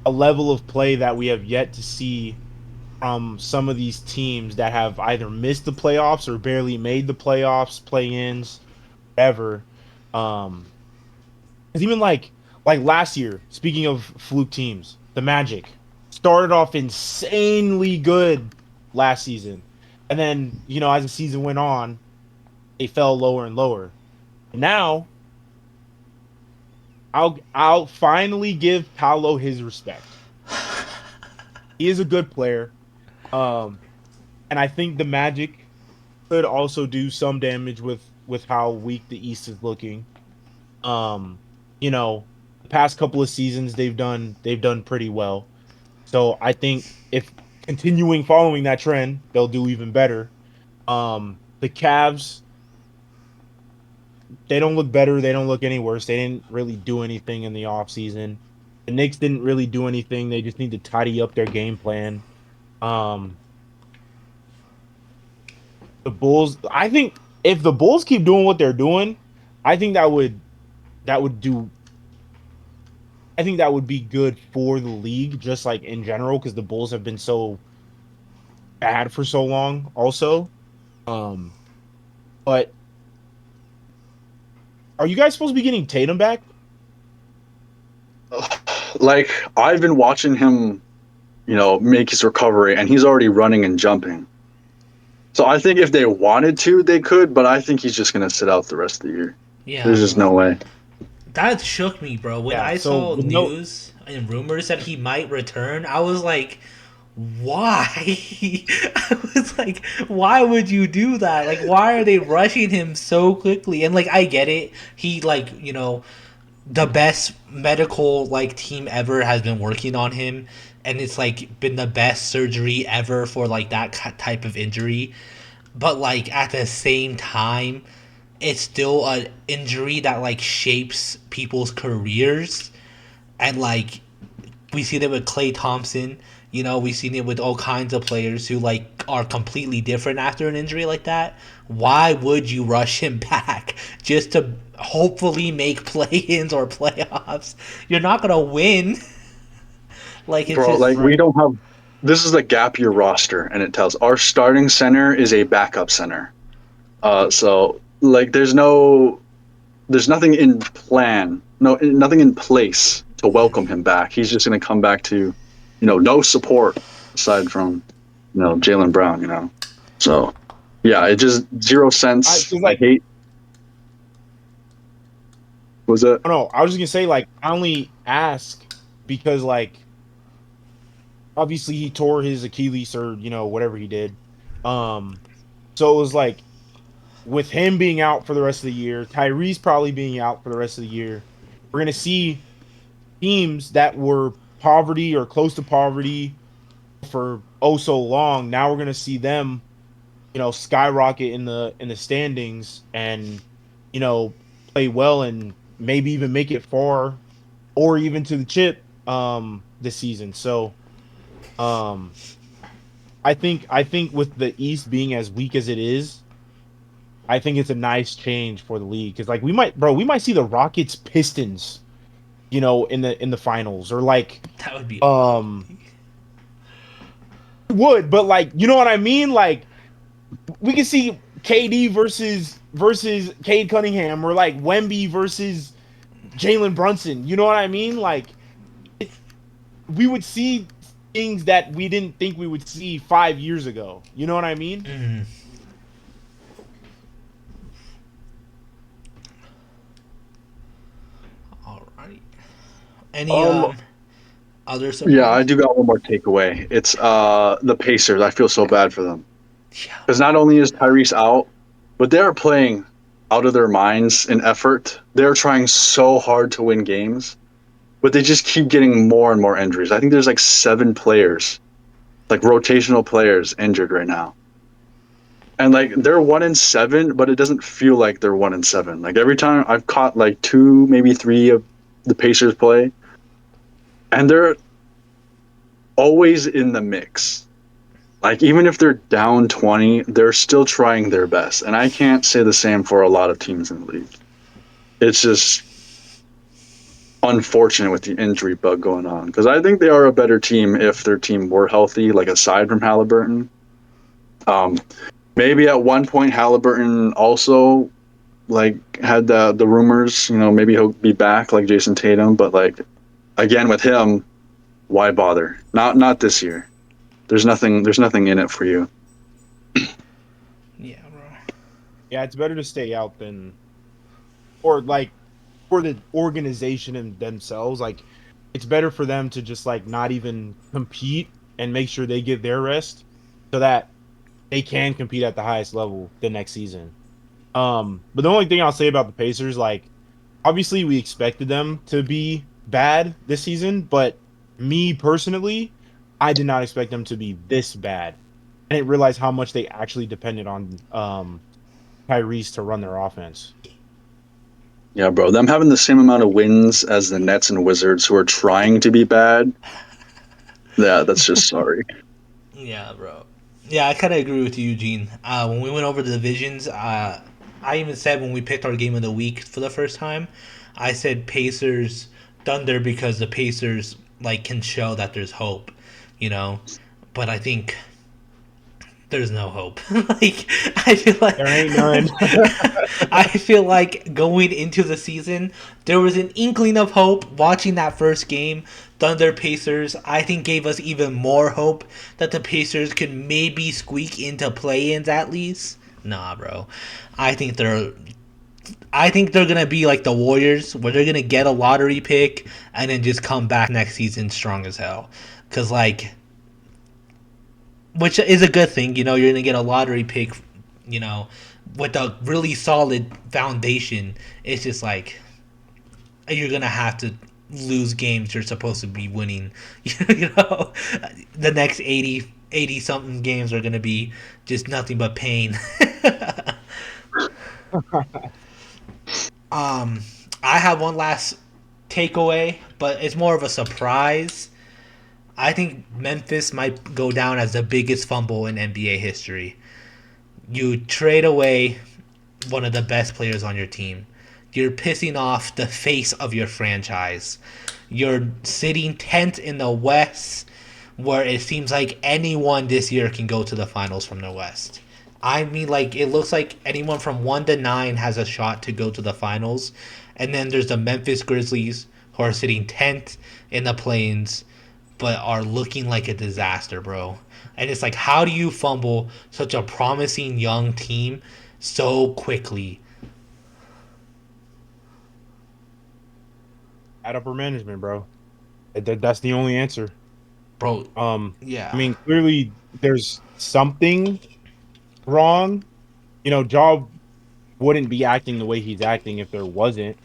a level of play that we have yet to see from some of these teams that have either missed the playoffs or barely made the playoffs, play-ins, whatever. Um, 'Cause even like last year, speaking of fluke teams, the Magic started off insanely good last season, and then as the season went on, they fell lower and lower. Now, I'll finally give Paolo his respect. He is a good player, um, and I think the Magic could also do some damage with how weak the East is looking. Um, the past couple of seasons they've done pretty well. So I think if continuing following that trend, they'll do even better. The Cavs, they don't look better. They don't look any worse. They didn't really do anything in the offseason. The Knicks didn't really do anything. They just need to tidy up their game plan. Um, the Bulls, I think if the Bulls keep doing what they're doing, I think that would do I think that would be good for the league, just like in general, because the Bulls have been so bad for so long also. Um, but are you guys supposed to be getting Tatum back? Like I've been watching him, make his recovery, and he's already running and jumping. So I think if they wanted to, they could, but I think he's just gonna sit out the rest of the year. Yeah, There's just no bro. way. That shook me, bro. When Yeah. I So saw with no, news and rumors that he might return, I was like, why? I was like, why would you do that? Like, why are they rushing him so quickly? And like, I get it. He like, the best medical like team ever has been working on him, and it's like been the best surgery ever for like that type of injury. But like at the same time, it's still an injury that like shapes people's careers, and like we see that with Clay Thompson. We've seen it with all kinds of players who like are completely different after an injury like that. Why would you rush him back just to hopefully make play-ins or playoffs? You're not gonna win. Like it's Bro, like just we right. don't have this is a gap year roster, and it tells our starting center is a backup center. So like there's nothing in plan, nothing in place to welcome him back. He's just gonna come back to, no support aside from, Jalen Brown. So yeah, it just zero I sense. because I like hate was it I don't know. I was just gonna say like I only ask because like obviously he tore his Achilles or whatever he did. Um, so it was like with him being out for the rest of the year, Tyrese probably being out for the rest of the year, we're gonna see teams that were poverty or close to poverty for oh so long. Now we're gonna see them, skyrocket in the standings and you know play well and maybe even make it far or even to the chip this season. So um I think with the East being as weak as it is, I think it's a nice change for the league because like we might see the Rockets Pistons, in the finals or like that would be um ugly. would, but like you know what I mean? Like we can see KD versus Cade Cunningham or like Wemby versus Jalen Brunson. You know what I mean? Like we would see. things that we didn't think we would see 5 years ago. You know what I mean? Mm. All right. Any Um, other yeah, I surprise? do got one more takeaway. It's the Pacers. I feel so bad for them Yeah. because not only is Tyrese out, but they are playing out of their minds in effort. They're trying so hard to win games, but they just keep getting more and more injuries. I think there's like 7 players, like rotational players, injured right now. And like they're 1-7, but it doesn't feel like they're 1-7. Like every time I've caught like 2, maybe 3 of the Pacers play, and they're always in the mix. Like even if they're down 20, they're still trying their best. And I can't say the same for a lot of teams in the league. It's just unfortunate with the injury bug going on because I think they are a better team if their team were healthy, like aside from Halliburton. Um, Maybe at one point Halliburton also like had the rumors, maybe he'll be back like Jason Tatum, but like again with him, why bother? Not this year. There's nothing in it for you. Yeah, bro. Yeah, it's better to stay out than or like for the organization and themselves. Like it's better for them to just like not even compete and make sure they get their rest so that they can compete at the highest level the next season. But the only thing I'll say about the Pacers, like obviously we expected them to be bad this season, but me personally, I did not expect them to be this bad. I didn't realize how much they actually depended on Tyrese to run their offense. Yeah, bro. Them having the same amount of wins as the Nets and Wizards who are trying to be bad. Yeah, that's just sorry. Yeah, bro. Yeah, I kind of agree with you, Eugene. When we went over the divisions, I even said when we picked our game of the week for the first time, I said Pacers Thunder because the Pacers like can show that there's hope, you know. But I think there's no hope. Like I feel like There ain't none. I feel like going into the season, there was an inkling of hope. Watching that first game, Thunder Pacers, I think gave us even more hope that the Pacers could maybe squeak into play-ins at least. Nah, bro. I think they're I think they're gonna be like the Warriors, where they're gonna get a lottery pick and then just come back next season strong as hell. Cause like which is a good thing. You know, you're gonna get a lottery pick. You know, with a really solid foundation. It's just like you're gonna have to lose games you're supposed to be winning. You know, the next 80 something games are gonna be just nothing but pain. um, I have one last takeaway, but it's more of a surprise. I think Memphis might go down as the biggest fumble in NBA history. You trade away one of the best players on your team. You're pissing off the face of your franchise. You're sitting 10th in the West, where it seems like anyone this year can go to the finals from the West. I mean, like, it looks like anyone from 1 to 9 has a shot to go to the finals. And then there's the Memphis Grizzlies, who are sitting 10th in the plains, but are looking like a disaster, bro. And it's like, how do you fumble such a promising young team so quickly? At upper management, bro. That's the only answer. Bro, Um, I yeah. mean, clearly there's something wrong. Jaw wouldn't be acting the way he's acting if there wasn't.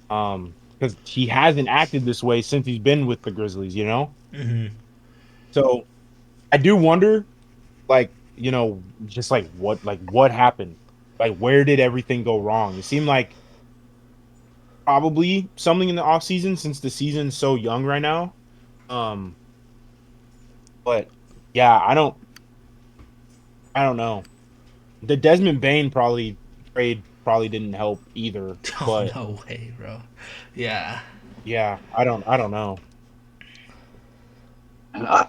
Because he hasn't acted this way since he's been with the Grizzlies. Hmm. So I do wonder, like, just like what happened? Like, where did everything go wrong? It seemed like probably something in the off season since the season's so young right now. Um, but yeah, I don't know. The Desmond Bain probably trade probably didn't help either. Oh, But no way, bro. Yeah. yeah, I don't know. I,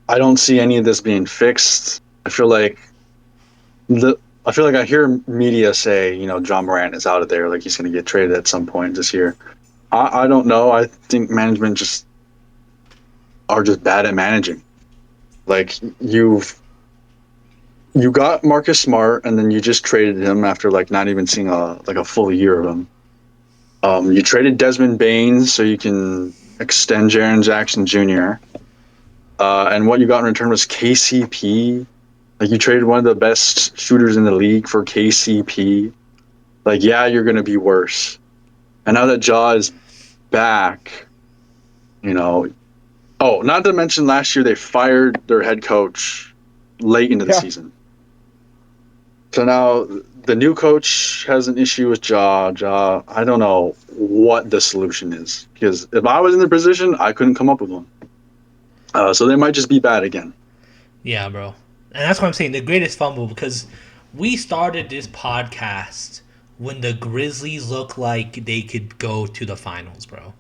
I don't see any of this being fixed. The I feel like I hear media say, John Morant is out of there, like he's going to get traded at some point this year. I don't know. I think management just are just bad at managing. Like you got Marcus Smart, and then you just traded him after like not even seeing a full year of him. You traded Desmond Baines so you can extend Jaren Jackson Jr. And what you got in return was KCP. Like you traded one of the best shooters in the league for KCP. Like yeah, you're gonna be worse. And now that Jaw is back, you know. Oh, not to mention last year they fired their head coach late into the Yeah. season. So now the new coach has an issue with Jaw. Jaw, I don't know what the solution is because if I was in their position, I couldn't come up with one. So they might just be bad again. Yeah, bro. And that's what I'm saying. The greatest fumble because we started this podcast when the Grizzlies looked like they could go to the finals, bro.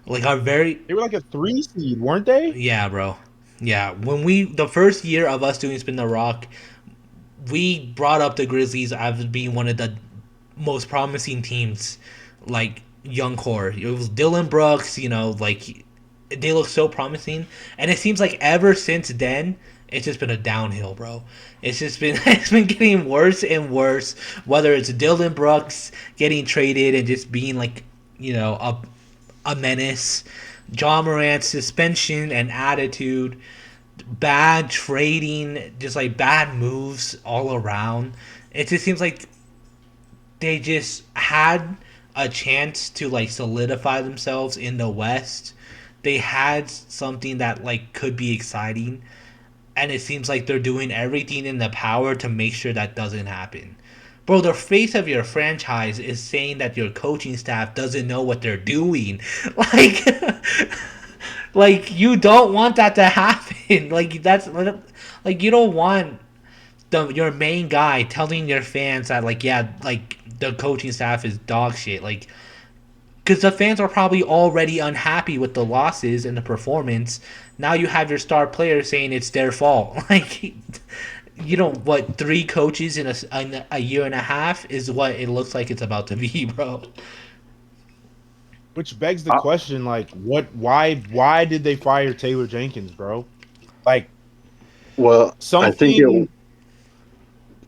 Like our very They were like a 3 seed, weren't they? yeah, bro. Yeah, when we the first year of us doing Spin the Rock, we brought up the Grizzlies as being one of the most promising teams, like young core. It was Dylan Brooks, like they look so promising, and it seems like ever since then, it's just been a downhill, bro. It's just been it's been getting worse and worse. Whether it's Dylan Brooks getting traded and just being like, a menace, John Morant's suspension and attitude, bad trading, just like bad moves all around. It just seems like they just had a chance to like solidify themselves in the West. They had something that like could be exciting, and it seems like they're doing everything in their power to make sure that doesn't happen. Bro, the face of your franchise is saying that your coaching staff doesn't know what they're doing. Like like you don't want that to happen. Like that's like you don't want your main guy telling your fans that like yeah, like the coaching staff is dog shit. Like because the fans are probably already unhappy with the losses and the performance. Now you have your star player saying it's their fault. Like what 3 coaches in a year and a half is what it looks like it's about to be, bro. Which begs the Uh, question, like, why did they fire Taylor Jenkins, bro? Like well, something.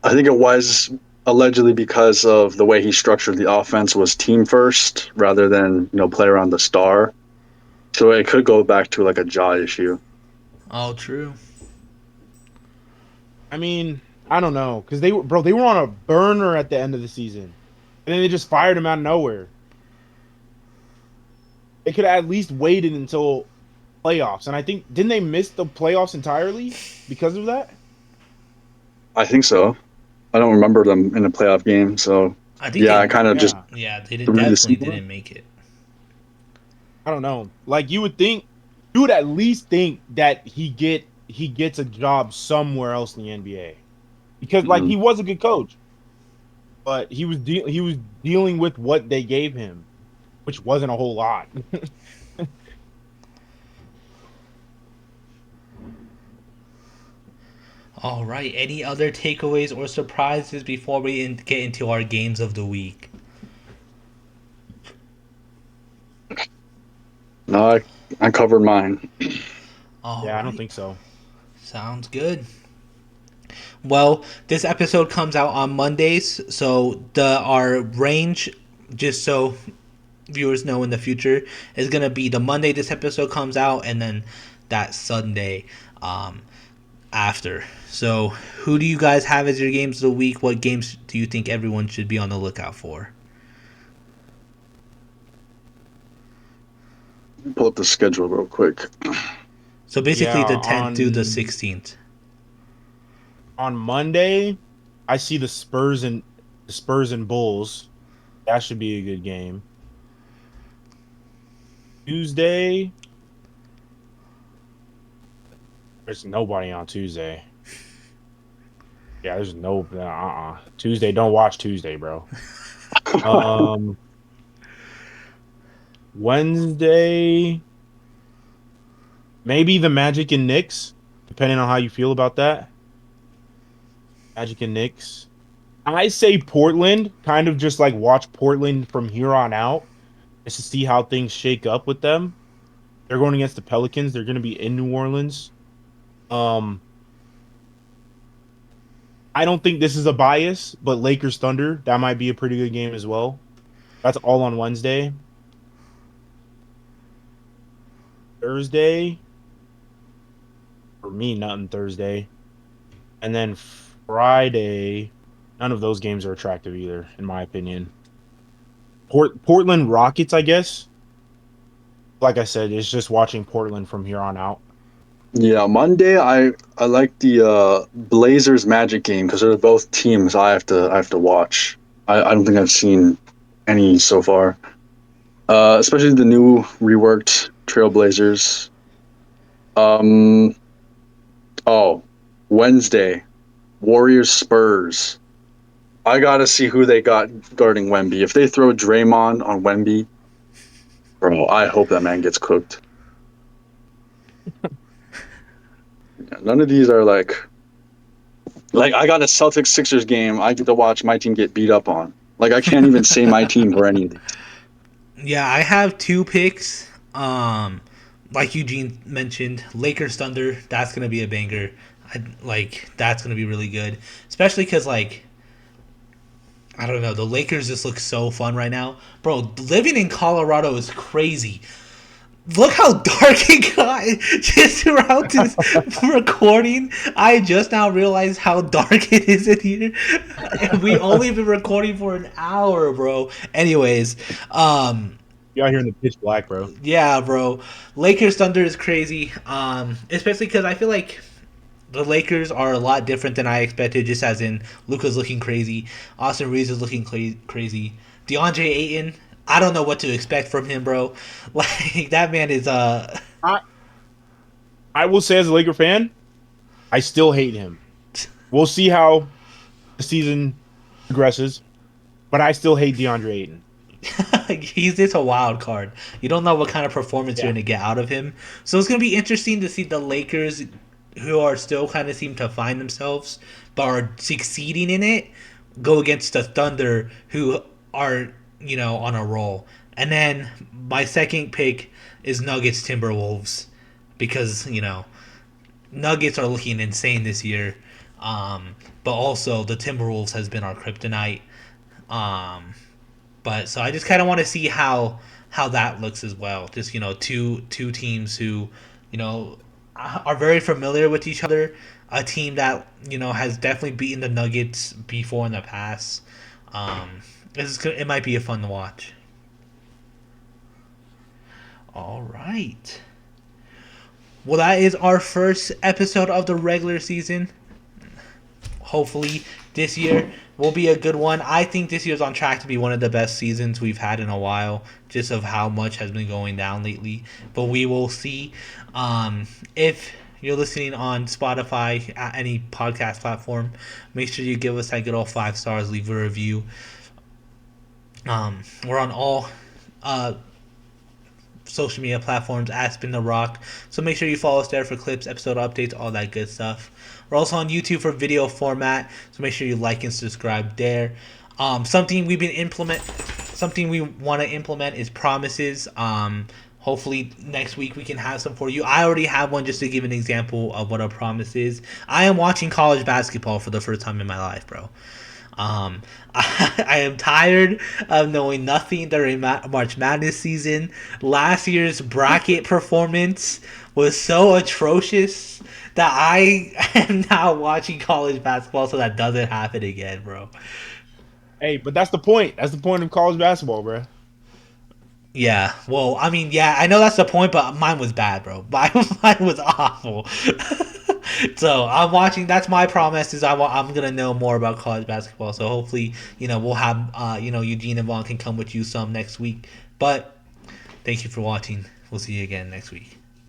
I think it was allegedly because of the way he structured the offense was team first rather than play around the star. So it could go back to like a jaw issue. Oh, true. I mean, I don't know, because they were on a burner at the end of the season, and then they just fired him out of nowhere. They could have at least waited until playoffs, and I think didn't they miss the playoffs entirely because of that? I think so. I don't remember them in a playoff game, so I think yeah, I they kind of just Yeah, yeah, they did threw the definitely season. didn't make it. I don't know. Like you would at least think that he gets a job somewhere else in the NBA because like Mm. he was a good coach, but he was dealing with what they gave him, which wasn't a whole lot. All right. Any other takeaways or surprises before we get into our games of the week? No, I covered mine. All Yeah, I don't right. think so. Sounds good. Well, this episode comes out on Mondays, so our range, just so viewers know in the future, is gonna be the Monday this episode comes out, and then that Sunday um, after. So, who do you guys have as your games of the week? What games do you think everyone should be on the lookout for? Pull up the schedule real quick. So Yeah, basically, the 10th through the 16th. on Monday, I see the Spurs and Bulls. That should be a good game. Tuesday, there's nobody on Tuesday. Yeah, there's no Tuesday. Don't watch Tuesday, bro. Um, Wednesday, maybe the Magic and Knicks, depending on how you feel about that. Magic and Knicks. I say Portland, kind of just like watch Portland from here on out, just to see how things shake up with them. They're going against the Pelicans. They're going to be in New Orleans. I don't think this is a bias, but Lakers Thunder, that might be a pretty good game as well. That's all on Wednesday. Thursday, for me, nothing Thursday. And then Friday, none of those games are attractive either, in my opinion. Portland Rockets, I guess. Like I said, it's just watching Portland from here on out. Yeah, Monday I like the Blazers Magic game because they're both teams I have to watch. I don't think I've seen any so far. Especially the new reworked Trailblazers. Um oh, Wednesday, Warriors Spurs. I gotta see who they got guarding Wemby. If they throw Draymond on Wemby, bro, I hope that man gets cooked. Yeah, none of these are like I got a Celtics Sixers game. I get to watch my team get beat up on. Like I can't even say my team for any of these. Yeah, I have two picks. Like Eugene mentioned, Lakers Thunder. That's gonna be a banger. That's gonna be really good, especially because I don't know, the Lakers just look so fun right now, bro. Living in Colorado is crazy. Look how dark it got just throughout this recording. I just now realized how dark it is in here. And we only been recording for an hour, bro. Anyways, You out here in the pitch black, bro. yeah, bro. Lakers Thunder is crazy. Especially because I feel like the Lakers are a lot different than I expected. Just as in Luka's looking crazy, Austin Reeves is looking crazy. DeAndre Ayton, I don't know what to expect from him, bro. Like that man is I, I will say as a Laker fan, I still hate him. We'll see how the season progresses, but I still hate DeAndre Ayton. he's just a wild card. You don't know what kind of performance you're Yeah. gonna get out of him. So it's gonna be interesting to see the Lakers, who are still kind of seem to find themselves, but are succeeding in it, go against the Thunder, who are on a roll. And then my second pick is Nuggets Timberwolves, because Nuggets are looking insane this year. But also the Timberwolves has been our kryptonite. Um, but so I just kind of want to see how that looks as well. Just two teams who you know are very familiar with each other. A team that has definitely beaten the Nuggets before in the past. Um, it might be a fun to watch. All right. Well, that is our first episode of the regular season. Hopefully, this year will be a good one. I think this year's on track to be one of the best seasons we've had in a while, just of how much has been going down lately. But we will see. If you're listening on Spotify, at any podcast platform, make sure you give us that good old 5 stars, leave a review. We're on all social media platforms at Spin the Rock. So make sure you follow us there for clips, episode updates, all that good stuff. We're also on YouTube for video format, so make sure you like and subscribe there. Something we want to implement is promises. Hopefully next week we can have some for you. I already have one just to give an example of what a promise is. I am watching college basketball for the first time in my life, bro. Um, I am tired of knowing nothing during March Madness season. Last year's bracket performance was so atrocious that I am now watching college basketball so that doesn't happen again, bro. Hey, but that's the point. That's the point of college basketball, bro. Yeah, well, I mean, yeah, I know that's the point, but mine was bad, bro. Mine was awful. So I'm watching. That's my promise. I'm gonna know more about college basketball. So hopefully, we'll have Eugene and Vaughn can come with you some next week. But thank you for watching. We'll see you again next week.